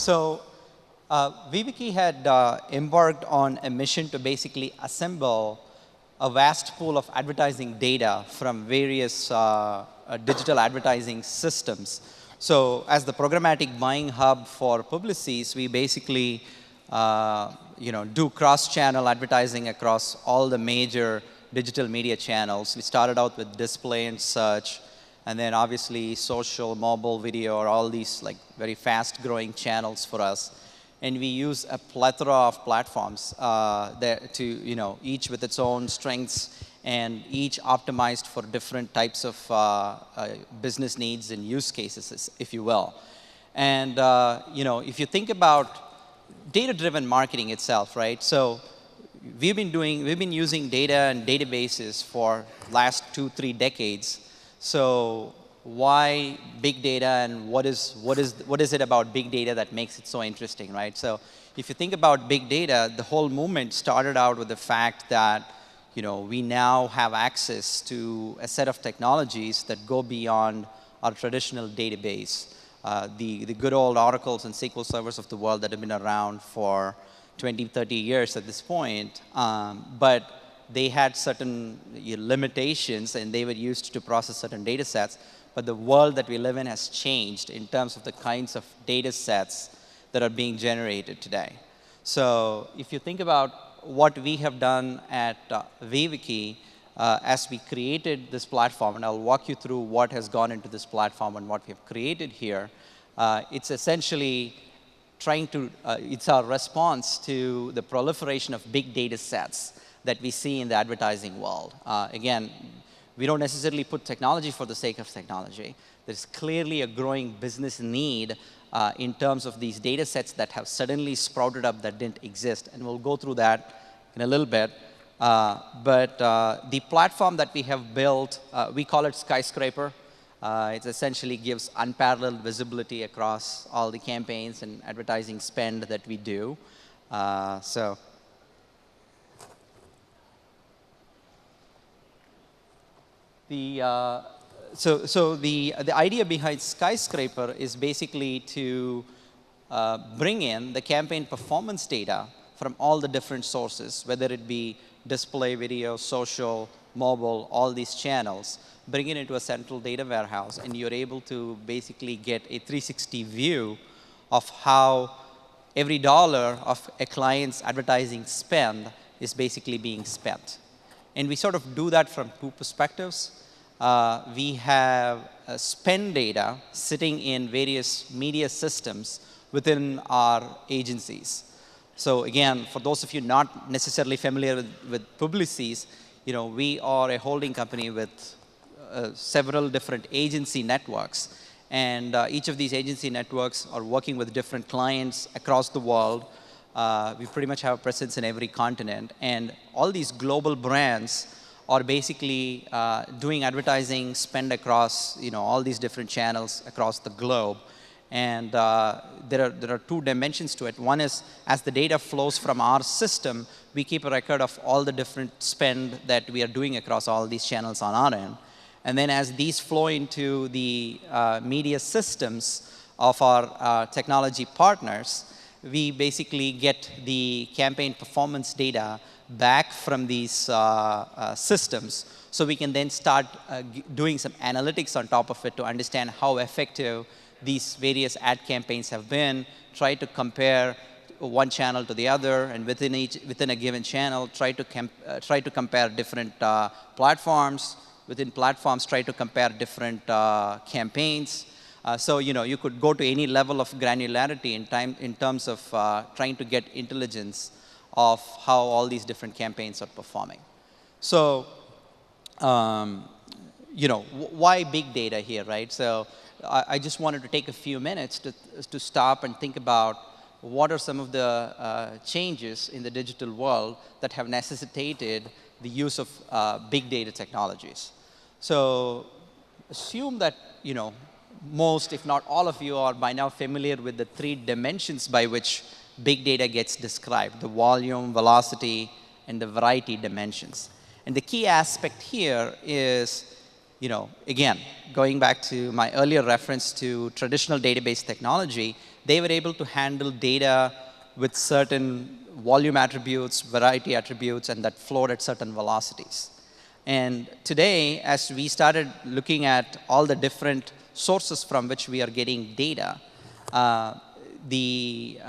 So VivaKi had embarked on a mission to basically assemble a vast pool of advertising data from various digital advertising systems. So as the programmatic buying hub for Publicis, we basically do cross-channel advertising across all the major digital media channels. We started out with display and search, and then obviously social, mobile, video are all these like very fast-growing channels for us. And we use a plethora of platforms each with its own strengths and each optimized for different types of business needs and use cases, if you will. And if you think about data-driven marketing itself, right? So we've been using data and databases for last 2-3 decades. So why big data, and what is it about big data that makes it so interesting, right? So if you think about big data, the whole movement started out with the fact that we now have access to a set of technologies that go beyond our traditional database. The good old Oracles and SQL servers of the world that have been around for 20, 30 years at this point, but they had certain limitations and they were used to process certain data sets. But the world that we live in has changed in terms of the kinds of data sets that are being generated today. So if you think about what we have done at VivaKi as we created this platform, and I'll walk you through what has gone into this platform and what we've created here, it's essentially it's our response to the proliferation of big data sets that we see in the advertising world. Again, we don't necessarily put technology for the sake of technology. There's clearly a growing business need in terms of these data sets that have suddenly sprouted up that didn't exist. And we'll go through that in a little bit. But the platform that we have built, we call it Skyscraper. It essentially gives unparalleled visibility across all the campaigns and advertising spend that we do. The idea behind Skyscraper is basically to bring in the campaign performance data from all the different sources, whether it be display, video, social, mobile, all these channels, bring it into a central data warehouse, and you're able to basically get a 360 view of how every dollar of a client's advertising spend is basically being spent. And we sort of do that from two perspectives. We have spend data sitting in various media systems within our agencies. So again, for those of you not necessarily familiar with Publicis, we are a holding company with several different agency networks. And each of these agency networks are working with different clients across the world. We pretty much have a presence in every continent. And all these global brands are basically doing advertising spend across all these different channels across the globe. And there are two dimensions to it. One is, as the data flows from our system, we keep a record of all the different spend that we are doing across all these channels on our end. And then as these flow into the media systems of our technology partners, we basically get the campaign performance data back from these systems, so we can then start doing some analytics on top of it to understand how effective these various ad campaigns have been, try to compare one channel to the other, and within a given channel, try to compare different platforms. Within platforms, try to compare different campaigns. So you could go to any level of granularity in terms of trying to get intelligence of how all these different campaigns are performing. So why big data here, right? So I just wanted to take a few minutes to stop and think about what are some of the changes in the digital world that have necessitated the use of big data technologies. So assume that most, if not all of you, are by now familiar with the three dimensions by which big data gets described: the volume, velocity, and the variety dimensions. And the key aspect here is, again, going back to my earlier reference to traditional database technology, they were able to handle data with certain volume attributes, variety attributes, and that flowed at certain velocities. And today, as we started looking at all the different sources from which we are getting data, the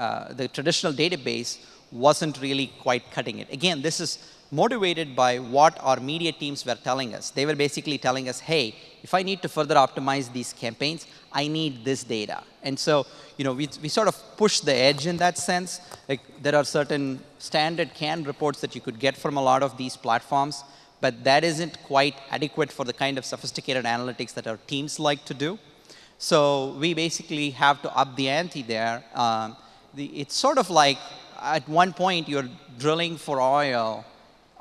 traditional database wasn't really quite cutting it. Again, this is motivated by what our media teams were telling us. They were basically telling us, hey, if I need to further optimize these campaigns, I need this data. And so, we sort of push the edge in that sense. Like, there are certain standard canned reports that you could get from a lot of these platforms, but that isn't quite adequate for the kind of sophisticated analytics that our teams like to do. So we basically have to up the ante there. It's sort of like, at one point, you're drilling for oil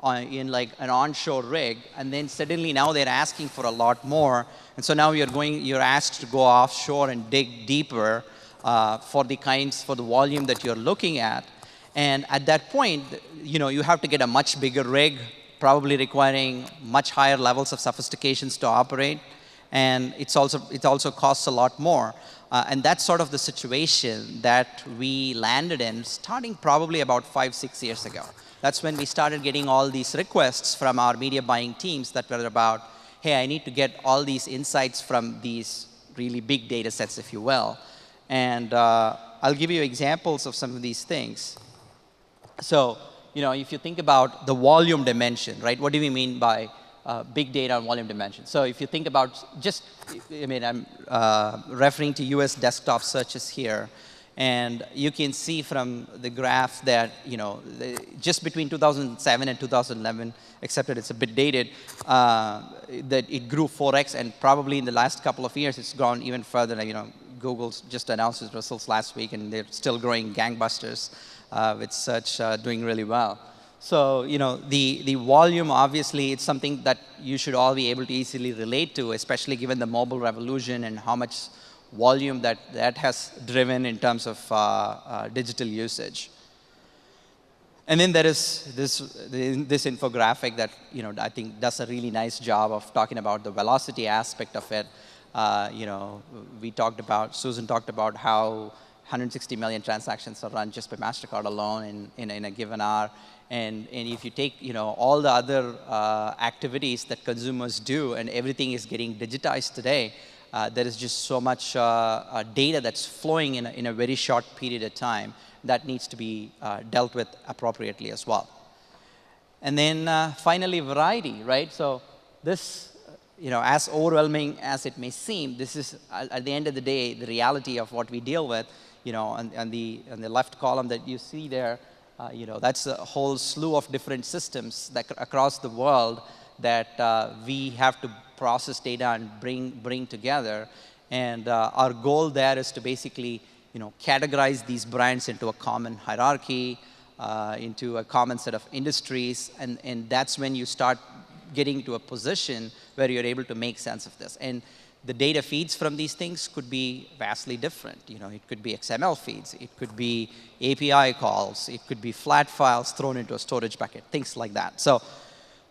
in like an onshore rig, and then suddenly now they're asking for a lot more. And so now you're asked to go offshore and dig deeper for the volume that you're looking at. And at that point, you have to get a much bigger rig, probably requiring much higher levels of sophistications to operate. And it also costs a lot more. And that's sort of the situation that we landed in, starting probably about 5-6 years ago. That's when we started getting all these requests from our media buying teams that were about, hey, I need to get all these insights from these really big data sets, if you will. And I'll give you examples of some of these things. So, if you think about the volume dimension, right? What do we mean by big data and volume dimension? So if you think about I'm referring to US desktop searches here. And you can see from the graph that, just between 2007 and 2011, except that it's a bit dated, that it grew 4x, and probably in the last couple of years, it's gone even further. Google's just announced its results last week, and they're still growing gangbusters with search doing really well. So, the volume, obviously, it's something that you should all be able to easily relate to, especially given the mobile revolution and how much volume that has driven in terms of digital usage. And then there is this infographic that I think does a really nice job of talking about the velocity aspect of it. Susan talked about how 160 million transactions are run just by MasterCard alone in a given hour. And if you take all the other activities that consumers do, and everything is getting digitized today, there is just so much data that's flowing in a very short period of time that needs to be dealt with appropriately as well. And then finally, variety, right? So this, as overwhelming as it may seem, this is, at the end of the day, the reality of what we deal with. On the left column that you see there, that's a whole slew of different systems that across the world that we have to process data and bring together. And our goal there is to basically, categorize these brands into a common hierarchy, into a common set of industries, and that's when you start getting to a position where you're able to make sense of this. And the data feeds from these things could be vastly different. It could be XML feeds, it could be API calls, it could be flat files thrown into a storage bucket, things like that. So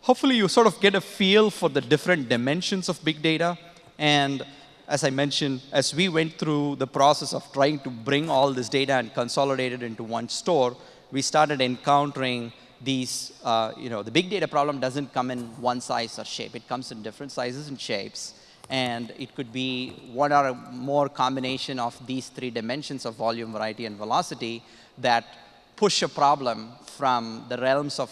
hopefully you sort of get a feel for the different dimensions of big data. And as I mentioned, as we went through the process of trying to bring all this data and consolidate it into one store, we started encountering these, the big data problem doesn't come in one size or shape. It comes in different sizes and shapes. And it could be one or more combination of these three dimensions of volume, variety, and velocity that push a problem from the realms of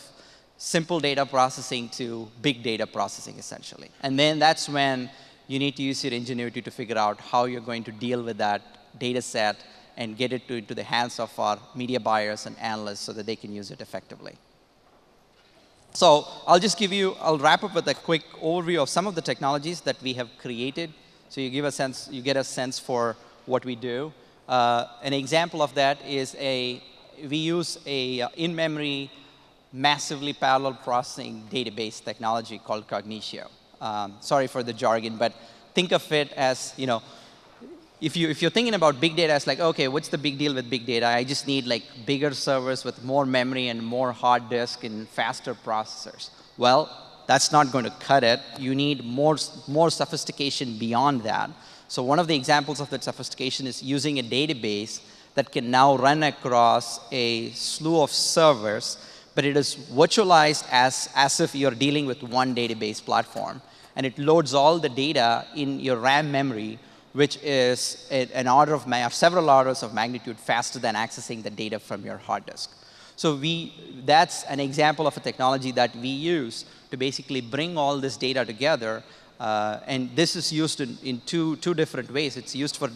simple data processing to big data processing, essentially. And then that's when you need to use your ingenuity to figure out how you're going to deal with that data set and get it into the hands of our media buyers and analysts so that they can use it effectively. So I'll wrap up with a quick overview of some of the technologies that we have created. So you get a sense for what we do. An example of that is we use a in-memory, massively parallel processing database technology called Cognitio. Sorry for the jargon, but think of it as, if you're thinking about big data, it's like, okay, what's the big deal with big data? I just need like bigger servers with more memory and more hard disk and faster processors. Well, that's not going to cut it. You need more sophistication beyond that. So one of the examples of that sophistication is using a database that can now run across a slew of servers, but it is virtualized as if you're dealing with one database platform. And it loads all the data in your RAM memory, which is several orders of magnitude faster than accessing the data from your hard disk. So that's an example of a technology that we use to basically bring all this data together. And this is used in two different ways. It's used for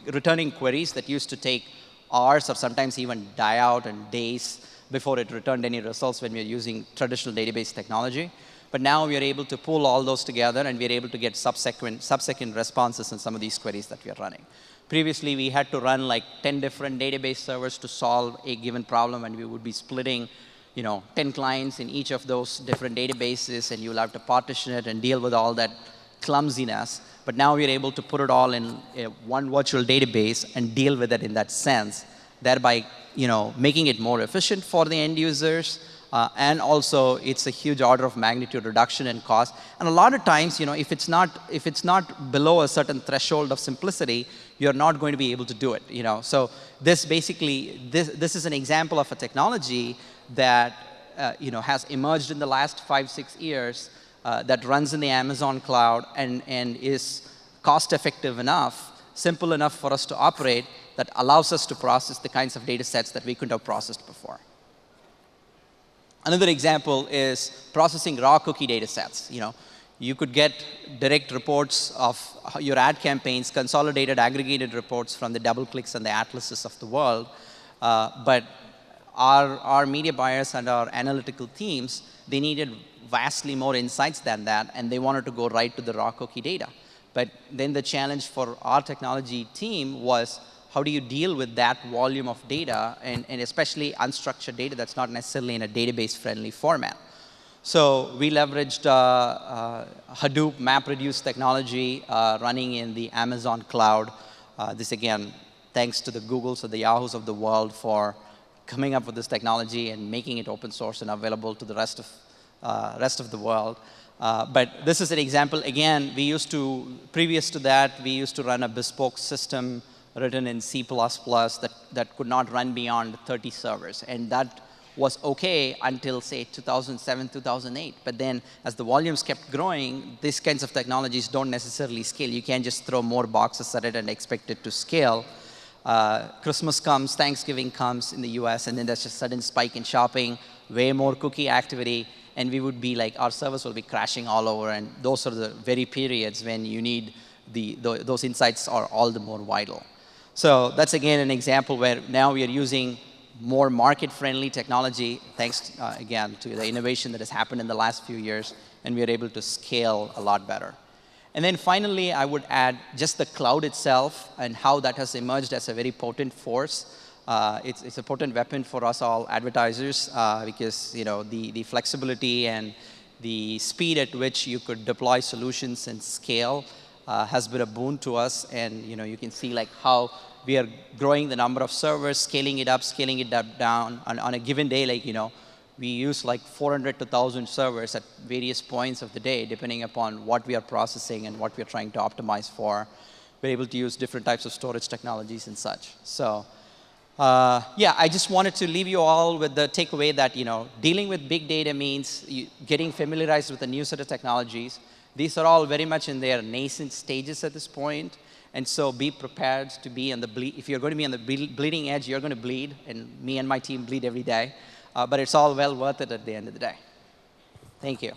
returning queries that used to take hours or sometimes even die out in days before it returned any results when we are using traditional database technology. But now we are able to pull all those together, and we are able to get sub-second responses in some of these queries that we are running. Previously, we had to run like 10 different database servers to solve a given problem, and we would be splitting 10 clients in each of those different databases, and you'll have to partition it and deal with all that clumsiness. But now we're able to put it all in one virtual database and deal with it in that sense, thereby making it more efficient for the end users. And also, it's a huge order of magnitude reduction in cost. And a lot of times, if it's not below a certain threshold of simplicity, you're not going to be able to do it. So this is an example of a technology that has emerged in the last 5-6 years that runs in the Amazon cloud and is cost-effective enough, simple enough for us to operate, that allows us to process the kinds of data sets that we couldn't have processed before. Another example is processing raw cookie data sets. You could get direct reports of your ad campaigns, consolidated, aggregated reports from the DoubleClicks and the Atlases of the world. But our media buyers and our analytical teams, they needed vastly more insights than that, and they wanted to go right to the raw cookie data. But then the challenge for our technology team was, how do you deal with that volume of data, and especially unstructured data that's not necessarily in a database-friendly format? So we leveraged Hadoop MapReduce technology running in the Amazon cloud. This, again, thanks to the Googles or the Yahoos of the world for coming up with this technology and making it open source and available to the rest of the world. But this is an example. Again, previous to that, we used to run a bespoke system written in C++ that could not run beyond 30 servers. And that was OK until, say, 2007, 2008. But then as the volumes kept growing, these kinds of technologies don't necessarily scale. You can't just throw more boxes at it and expect it to scale. Christmas comes, Thanksgiving comes in the US, and then there's just a sudden spike in shopping, way more cookie activity, and we would be like, our servers will be crashing all over, and those are the very periods when you need those insights are all the more vital. So that's, again, an example where now we are using more market-friendly technology, thanks, again, to the innovation that has happened in the last few years, and we are able to scale a lot better. And then finally, I would add just the cloud itself and how that has emerged as a very potent force. It's a potent weapon for us all advertisers because the flexibility and the speed at which you could deploy solutions and scale has been a boon to us. And you can see like how we are growing the number of servers, scaling it up down. On a given day, we use like 400 to 1,000 servers at various points of the day, depending upon what we are processing and what we are trying to optimize for. We're able to use different types of storage technologies and such. So yeah, I just wanted to leave you all with the takeaway that dealing with big data means getting familiarized with a new set of technologies. These are all very much in their nascent stages at this point. And so be prepared to be on the bleed. If you're going to be on the bleeding edge, you're going to bleed. And me and my team bleed every day. But it's all well worth it at the end of the day. Thank you.